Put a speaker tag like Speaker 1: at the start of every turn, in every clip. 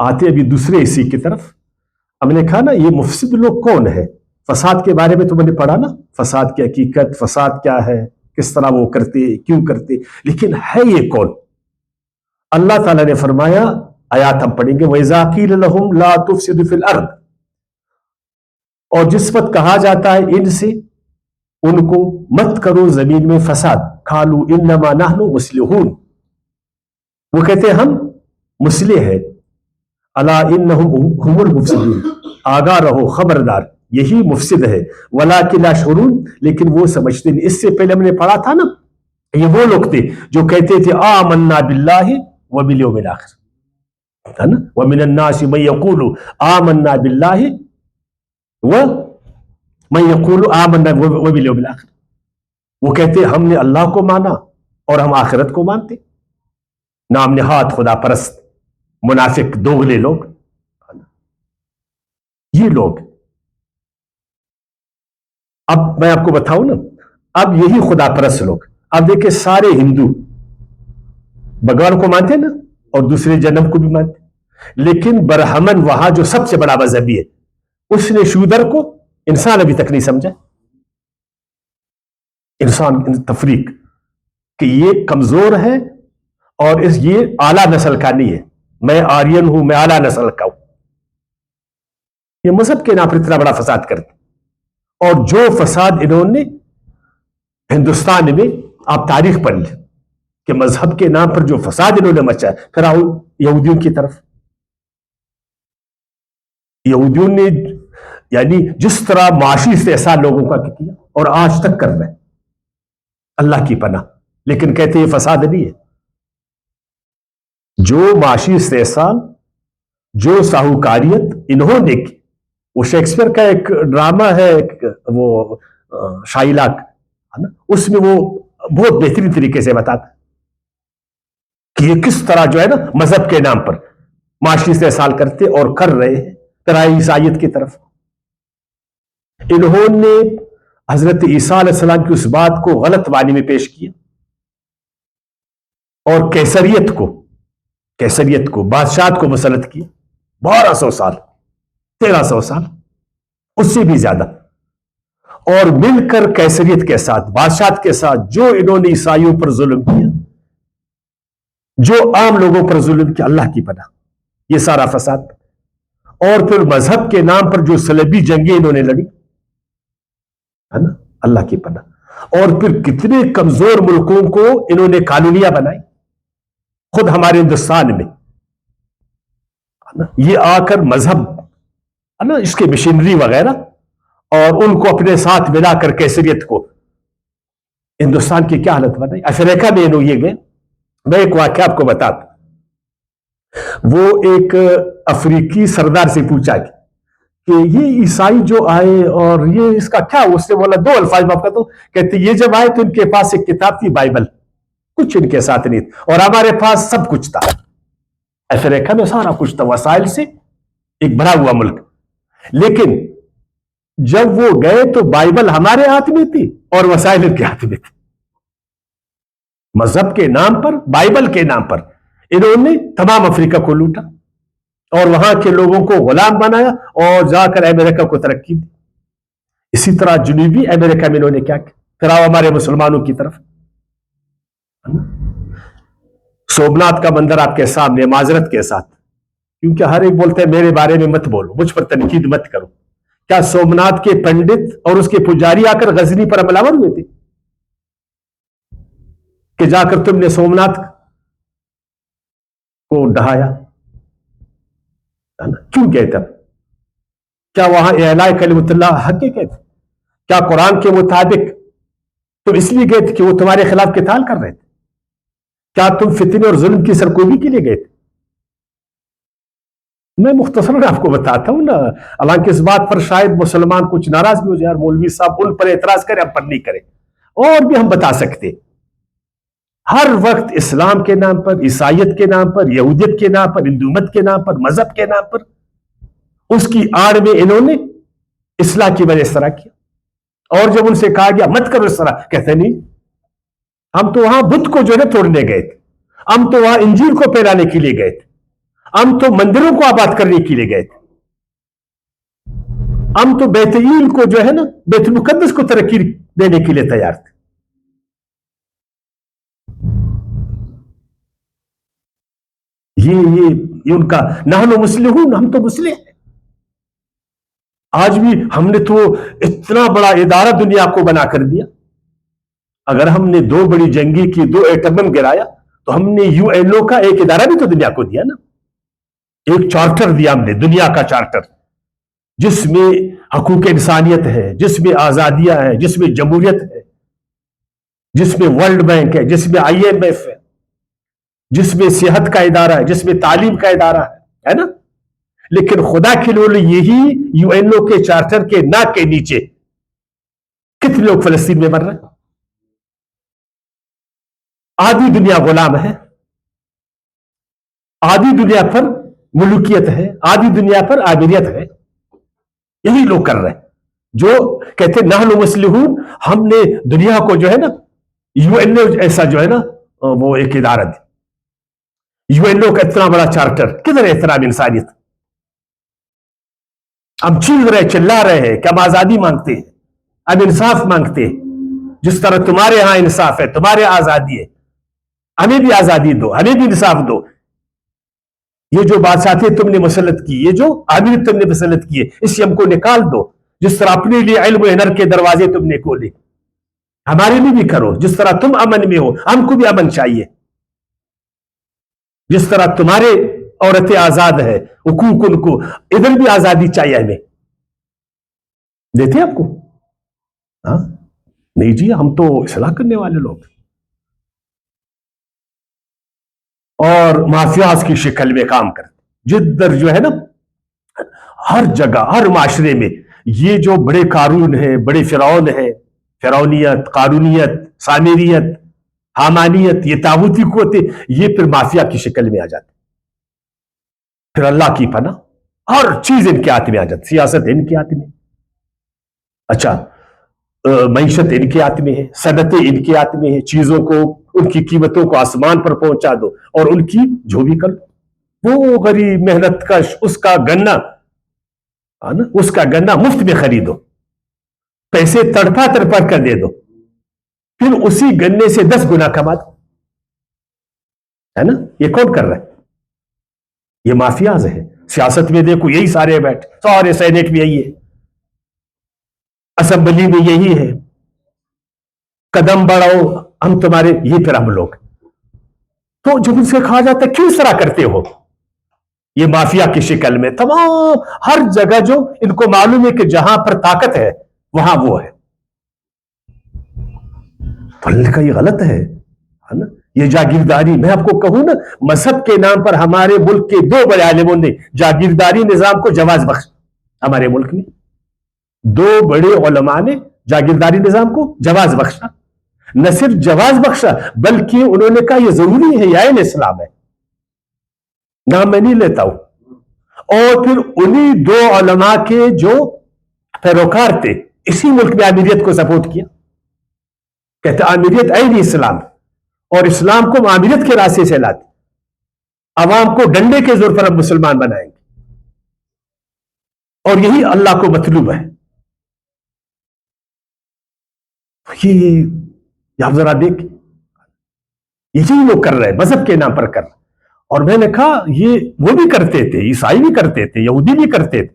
Speaker 1: आते अभी दूसरे इसी की तरफ। हमने कहा ना ये मुफसिद लोग कौन है, फसाद के बारे में तो मैंने पढ़ा ना, फसाद की हकीकत, फसाद क्या है, किस तरह वो करते, क्यों करते, लेकिन है ये कौन। अल्लाह ताला ने फरमाया, आयात हम पढ़ेंगे, वइज़ा क़ील लहुम ला तुफ़सिदू फ़िल अर्द, और जिस वक्त कहा जाता है इनसे उनको मत करो जमीन में फसाद, कालू इन्नमा नहनु मुस्लिहून, वो कहते हैं हम मुस्लिह है, अला इन्नहुम हुमुल मुफसिदून, आगा रहो खबरदार यही मुफसिद है, वलाकिन ला शुरून, लेकिन वो समझते नहीं। इससे पहले हमने पढ़ा था ना, ये वो लोग थे जो कहते थे आमन्ना बिल्लाहि व बिल यौमिल आखिर, है ना, व मिनन नासि मन यक़ूलु आमन्ना बिल्लाहि व मन यक़ूलु आमन्ना व बिल यौमिल आखिर, वो कहते हमने अल्लाह को माना और हम आखिरत को मानते। नाम निहात खुदा परस्त मुनाफिक दोगले लोग, ये लोग। अब मैं आपको बताऊं ना, अब यही खुदा परस्त लोग, अब देखिए सारे हिंदू भगवान को मानते ना और दूसरे जन्म को भी मानते, लेकिन बरहमन वहां जो सबसे बड़ा मजहबी है, उसने शूदर को इंसान अभी तक नहीं समझा। इंसान तफरीक कि ये कमजोर है और ये आला नस्ल का नहीं है, मैं आर्यन हूं, मैं आला नस्ल का हूं। ये मजहब के नाम पर इतना बड़ा फसाद करते, और जो फसाद इन्होंने हिंदुस्तान में, आप तारीख पढ़ लें कि मजहब के नाम पर जो फसाद इन्होंने मचाया। फिर आओ यहूदियों की तरफ, यहूदियों ने यानी जिस तरह माशी इस्तेहसाल लोगों का किया और आज तक कर रहे हैं, अल्लाह की पनाह, लेकिन कहते ये फसाद नहीं है। जो माशी इस्तेहसाल, जो साहूकारियत इन्होंने की, वो शेक्सपियर का एक ड्रामा है, वो शाइलाक है ना, उसमें वो बहुत बेहतरीन तरीके से बताता कि ये किस तरह जो है ना मजहब के नाम पर माशी इस्तेहसाल करते और कर रहे हैं तराई ईसाइयत की तरफ। इन्होंने हजरत ईसा अलैहिस्सलाम की उस बात को गलत वानी में पेश किया और कैसरियत को बादशाह को मुसलत किया 1200 साल, 1300 साल, उससे भी ज्यादा। और मिलकर कैसरियत के साथ, बादशाह के साथ जो इन्होंने ईसाइयों पर जुल्म किया, जो आम लोगों पर जुल्म किया, अल्लाह की पनाह, ये सारा फसाद। और फिर मजहब के नाम पर जो सलेबी जंगें इन्होंने लड़ी, है ना, अल्लाह की पनाह। और फिर कितने कमजोर मुल्कों को इन्होंने कानूनियां बनाई, खुद हमारे हिंदुस्तान में, है ना, ये आकर मजहब, है ना, इसके मशीनरी वगैरह, और उनको अपने साथ मिलाकर कैसरियत को, हिंदुस्तान की क्या हालत बनाई। अफ्रीका में इन्होंने ये गए। मैं एक वाक्य आपको बताता, वो एक अफ्रीकी सरदार से पूछा कि ये ईसाई जो आए और ये इसका क्या, उसने बोला 2 अल्फाज में आपका, तो कहते ये जब आए तो इनके पास एक किताब थी बाइबल, कुछ इनके साथ नहीं था, और हमारे पास सब कुछ था। अफ्रीका में सारा कुछ था, वसाइल से एक भरा हुआ मुल्क, लेकिन जब वो गए तो बाइबल हमारे हाथ में थी और वसाइल इनके हाथ में थी। मजहब के नाम पर, बाइबल के नाम पर इन्होंने तमाम अफ्रीका को लूटा और वहां के लोगों को गुलाम बनाया और जाकर अमेरिका को तरक्की दी। इसी तरह जनूबी अमेरिका में इन्होंने क्या किया, फिर आओ हमारे मुसलमानों की तरफ। सोमनाथ का मंदिर आपके सामने, माजरत के साथ, क्योंकि हर एक बोलते हैं मेरे बारे में मत बोलो, मुझ पर तनकीद मत करो। क्या सोमनाथ के पंडित और उसके पुजारी आकर गजनी पर हमलावर हुए थे कि जाकर तुमने सोमनाथ को ढहाया, क्यों गए तब? क्या वहां एलाए कलिमतुल्लाह हक के गए थे? क्या कुरान के मुताबिक तुम इसलिए गए थे कि वो तुम्हारे खिलाफ किताल कर रहे थे? क्या तुम फितने और जुल्म की सरकोबी के लिए गए थे? मैं मुख्तसरन आपको बताता हूं ना, हालांकि इस बात पर शायद मुसलमान कुछ नाराज भी हो जाए, मौलवी साहब उन पर एतराज करें, हम पर नहीं करें, और भी हम बता सकते। हर वक्त इस्लाम के नाम पर, ईसाइयत के नाम पर, यहूदियत के नाम पर, हिंदूमत के नाम पर, मजहब के नाम पर, उसकी आड़ में इन्होंने इस्लाह की वजह इस तरह किया। और जब उनसे कहा गया मत करो इस तरह, कहते नहीं, हम तो वहां बुद्ध को जो है तोड़ने गए थे, हम तो वहां इंजील को फैलाने के लिए गए थे, ہم تو مندروں کو آباد کرنے کے لیے گئے تھے، ہم تو بیت ایل کو جو ہے نا، بیت المقدس کو ترقی دینے کے لیے تیار تھے۔ یہ ان کا نحن مسلمون، ہم تو مسلم ہیں۔ آج بھی ہم نے تو اتنا بڑا ادارہ دنیا کو بنا کر دیا۔ اگر ہم نے 2 بڑی جنگی کی 2 ایٹم بم گرایا تو ہم نے UN کا ایک ادارہ بھی تو دنیا کو دیا نا، ایک چارٹر دیا ہم نے، دنیا کا چارٹر، جس میں حقوق انسانیت ہے، جس میں آزادیاں ہیں، جس میں جمہوریت ہے، جس میں ورلڈ بینک ہے، جس میں IMF ہے، جس میں صحت کا ادارہ ہے، جس میں تعلیم کا ادارہ ہے نا۔ لیکن خدا کے لیے یہی UN کے چارٹر کے ناک کے نیچے کتنے لوگ فلسطین میں مر رہے ہیں؟ آدھی دنیا غلام ہے، آدھی دنیا پر ملوکیت ہے، آدھی دنیا پر آمریت ہے۔ یہی لوگ کر رہے ہیں جو کہتے ہیں نحن مسلمون، ہم نے دنیا کو جو ہے نا UN ایسا جو ہے نا وہ ایک ادارہ دی، UN کا اتنا بڑا چارٹر، کدھر احترام انسانیت؟ ہم چیخ رہے چلا رہے ہیں کہ ہم آزادی مانگتے ہیں، ہم انصاف مانگتے ہیں، جس طرح تمہارے ہاں انصاف ہے، تمہارے آزادی ہے، ہمیں بھی آزادی دو، ہمیں بھی انصاف دو۔ یہ جو بادشاہتیں تم نے مسلط کی، یہ جو آمریت تم نے مسلط کی ہے، اس سے ہم کو نکال دو۔ جس طرح اپنے لیے علم و ہنر کے دروازے تم نے کھولے، ہمارے لیے بھی کرو۔ جس طرح تم امن میں ہو، ہم کو بھی امن چاہیے۔ جس طرح تمہارے عورتیں آزاد ہے، حقوق ان کو، ادھر بھی آزادی چاہیے ہمیں۔ دیتے آپ کو؟ ہاں نہیں جی، ہم تو اصلاح کرنے والے لوگ، اور مافیاز کی شکل میں کام کرتے جدھر جو ہے نا، ہر جگہ ہر معاشرے میں یہ جو بڑے قارون ہیں، بڑے فرعون ہیں، فرعونیت، قارونیت، سامریت، حامانیت، یہ طاغوتی قوتیں، یہ پھر مافیا کی شکل میں آ جاتے، پھر اللہ کی پناہ، ہر چیز ان کے ہاتھ میں آ جاتی، سیاست ان کے ہاتھ میں، اچھا معیشت ان کے ہاتھ میں ہے، صنعتیں ان کے ہاتھ میں ہے، چیزوں کو، ان کی قیمتوں کو آسمان پر پہنچا دو، اور ان کی جو بھی کر لو۔ وہ غریب محنت کش، اس کا گنا مفت میں خریدو، پیسے تڑپا تڑپا کر دے دو، پھر اسی گنے سے 10 گنا کما دو، ہے نا؟ یہ کون کر رہا ہے؟ یہ مافیاز ہے۔ سیاست میں دیکھو یہی سارے بیٹھ، سارے سینیٹ میں یہی ہے، اسمبلی میں یہی ہے، قدم بڑھاؤ ہم تمہارے، یہ پھر ہم لوگ۔ تو جب ان سے کہا جاتا ہے کیوں اس طرح کرتے ہو، یہ مافیا کی شکل میں تمام ہر جگہ، جو ان کو معلوم ہے کہ جہاں پر طاقت ہے وہاں وہ ہے۔ کا یہ غلط ہے نا، یہ جاگیرداری۔ میں آپ کو کہوں نا، مذہب کے نام پر ہمارے ملک کے 2 بڑے عالموں نے جاگیرداری نظام کو جواز بخشا۔ ہمارے ملک میں 2 بڑے علماء نے جاگیرداری نظام کو جواز بخشا۔ نہ صرف جواز بخشا، بلکہ انہوں نے کہا یہ ضروری ہے، یہ عین اسلام ہے، نام میں نہیں لیتا ہوں۔ اور پھر انہی 2 علماء کے جو پیروکار تھے، اسی ملک میں آمریت کو سپورٹ کیا، کہتے آمریت عین اسلام، اور اسلام کو آمریت کے راستے سے لاتے، عوام کو ڈنڈے کے زور پر ہم مسلمان بنائیں گے، اور یہی اللہ کو مطلوب ہے۔ یہ آپ ذرا دیکھ، یہی لوگ کر رہے ہیں، مذہب کے نام پر کر رہے۔ اور میں نے کہا یہ وہ بھی کرتے تھے، عیسائی بھی کرتے تھے، یہودی بھی کرتے تھے۔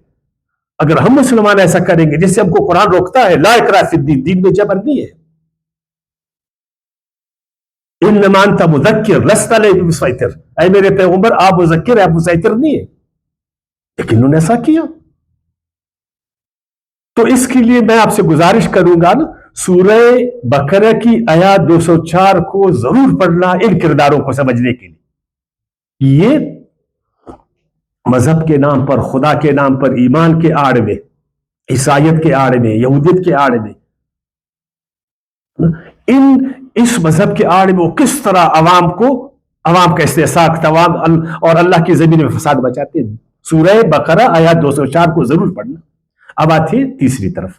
Speaker 1: اگر ہم مسلمان ایسا کریں گے، جس سے ہم کو قرآن روکتا ہے، لا اکراہ فی الدین، دین میں جبر نہیں ہے، انما انت مذکر لست علیہم بمسیطر، اے میرے پیغمبر آپ مذکر ہیں، آپ مسیطر نہیں ہے، لیکن انہوں نے ایسا کیا۔ تو اس کے لیے میں آپ سے گزارش کروں گا نا، سورہ بقرہ کی آیات 204 کو ضرور پڑھنا، ان کرداروں کو سمجھنے کے لیے۔ یہ مذہب کے نام پر، خدا کے نام پر، ایمان کے آڑ میں، عیسائیت کے آڑ میں، یہودیت کے آڑ میں، اس مذہب کے آڑ میں وہ کس طرح عوام کا استحصال اور اللہ کی زمین میں فساد بچاتے ہیں۔ سورہ بقرہ آیات 204 کو ضرور پڑھنا۔ اب آتی ہے تیسری طرف،